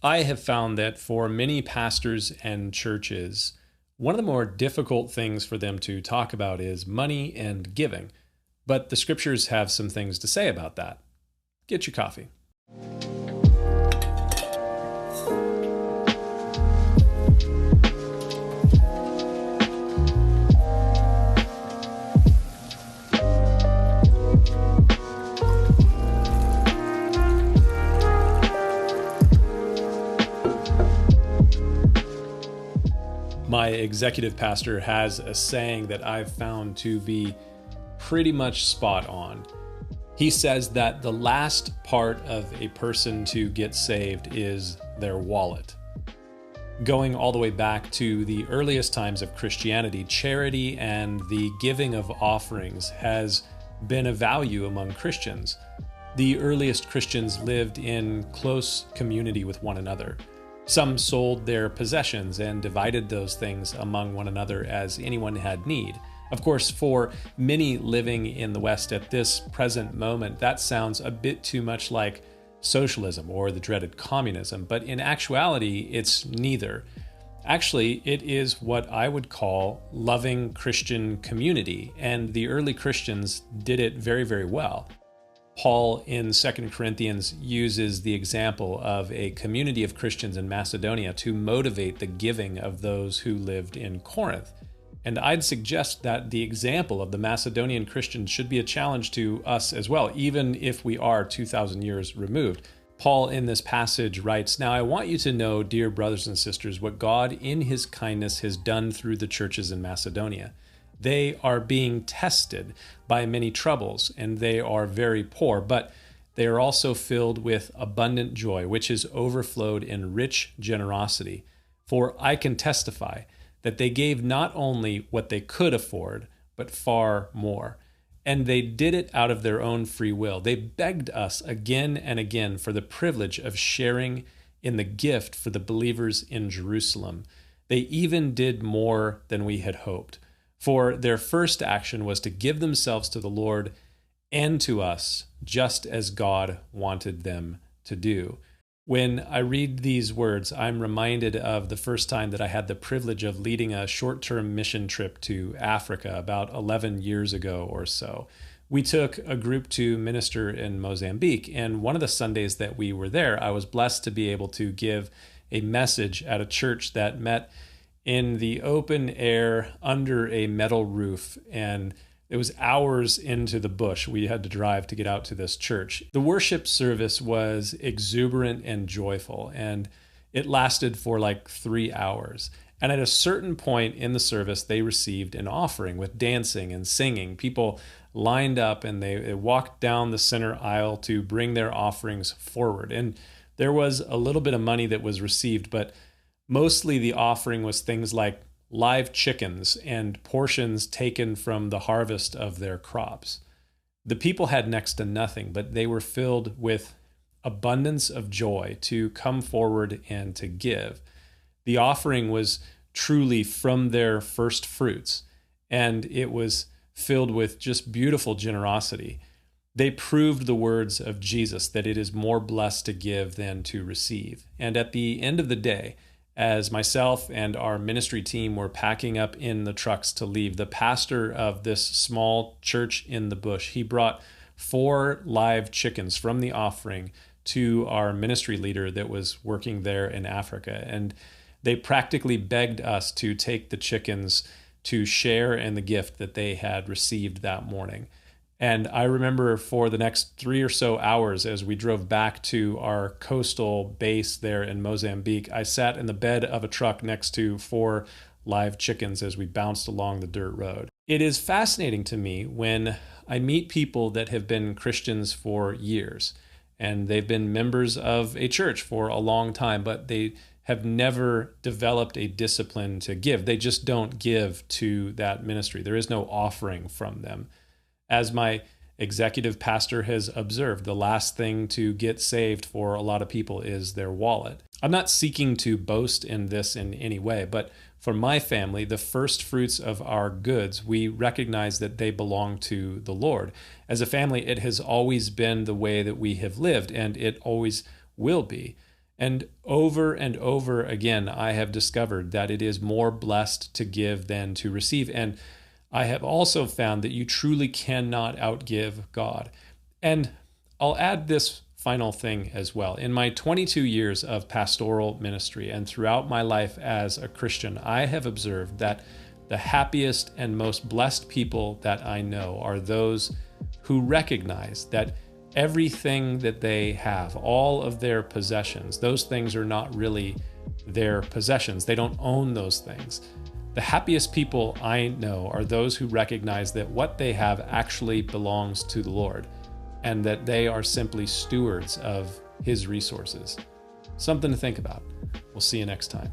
I have found that for many pastors and churches, one of the more difficult things for them to talk about is money and giving. But the scriptures have some things to say about that. Get your coffee. My executive pastor has a saying that I've found to be pretty much spot on. He says that the last part of a person to get saved is their wallet. Going all the way back to the earliest times of Christianity, charity and the giving of offerings has been a value among Christians. The earliest Christians lived in close community with one another. Some sold their possessions and divided those things among one another as anyone had need. Of course, for many living in the West at this present moment, that sounds a bit too much like socialism or the dreaded communism, but in actuality, it's neither. Actually, it is what I would call loving Christian community, and the early Christians did it very, very well. Paul in 2 Corinthians uses the example of a community of Christians in Macedonia to motivate the giving of those who lived in Corinth. And I'd suggest that the example of the Macedonian Christians should be a challenge to us as well, even if we are 2,000 years removed. Paul in this passage writes, "Now I want you to know, dear brothers and sisters, what God in his kindness has done through the churches in Macedonia. They are being tested by many troubles, and they are very poor, but they are also filled with abundant joy, which has overflowed in rich generosity. For I can testify that they gave not only what they could afford, but far more. And they did it out of their own free will. They begged us again and again for the privilege of sharing in the gift for the believers in Jerusalem. They even did more than we had hoped. For their first action was to give themselves to the Lord and to us, just as God wanted them to do." When I read these words, I'm reminded of the first time that I had the privilege of leading a short-term mission trip to Africa about 11 years ago or so. We took a group to minister in Mozambique, and one of the Sundays that we were there, I was blessed to be able to give a message at a church that met in the open air under a metal roof, and it was hours into the bush. We had to drive to get out to this church. The worship service was exuberant and joyful, and it lasted for like 3 hours. And at a certain point in the service, they received an offering with dancing and singing. People lined up and they walked down the center aisle to bring their offerings forward. And there was a little bit of money that was received, but mostly the offering was things like live chickens and portions taken from the harvest of their crops. The people had next to nothing, but they were filled with abundance of joy to come forward and to give. The offering was truly from their first fruits, and it was filled with just beautiful generosity. They proved the words of Jesus that it is more blessed to give than to receive. And at the end of the day, as myself and our ministry team were packing up in the trucks to leave, the pastor of this small church in the bush, he brought 4 live chickens from the offering to our ministry leader that was working there in Africa. And they practically begged us to take the chickens to share in the gift that they had received that morning. And I remember for the next 3 or so hours as we drove back to our coastal base there in Mozambique, I sat in the bed of a truck next to 4 live chickens as we bounced along the dirt road. It is fascinating to me when I meet people that have been Christians for years, and they've been members of a church for a long time, but they have never developed a discipline to give. They just don't give to that ministry. There is no offering from them. As my executive pastor has observed, the last thing to get saved for a lot of people is their wallet. I'm not seeking to boast in this in any way, but for my family, the first fruits of our goods, we recognize that they belong to the Lord. As a family, it has always been the way that we have lived, and it always will be. And over again, I have discovered that it is more blessed to give than to receive. And I have also found that you truly cannot outgive God. And I'll add this final thing as well. In my 22 years of pastoral ministry and throughout my life as a Christian, I have observed that the happiest and most blessed people that I know are those who recognize that everything that they have, all of their possessions, those things are not really their possessions. They don't own those things. The happiest people I know are those who recognize that what they have actually belongs to the Lord and that they are simply stewards of His resources. Something to think about. We'll see you next time.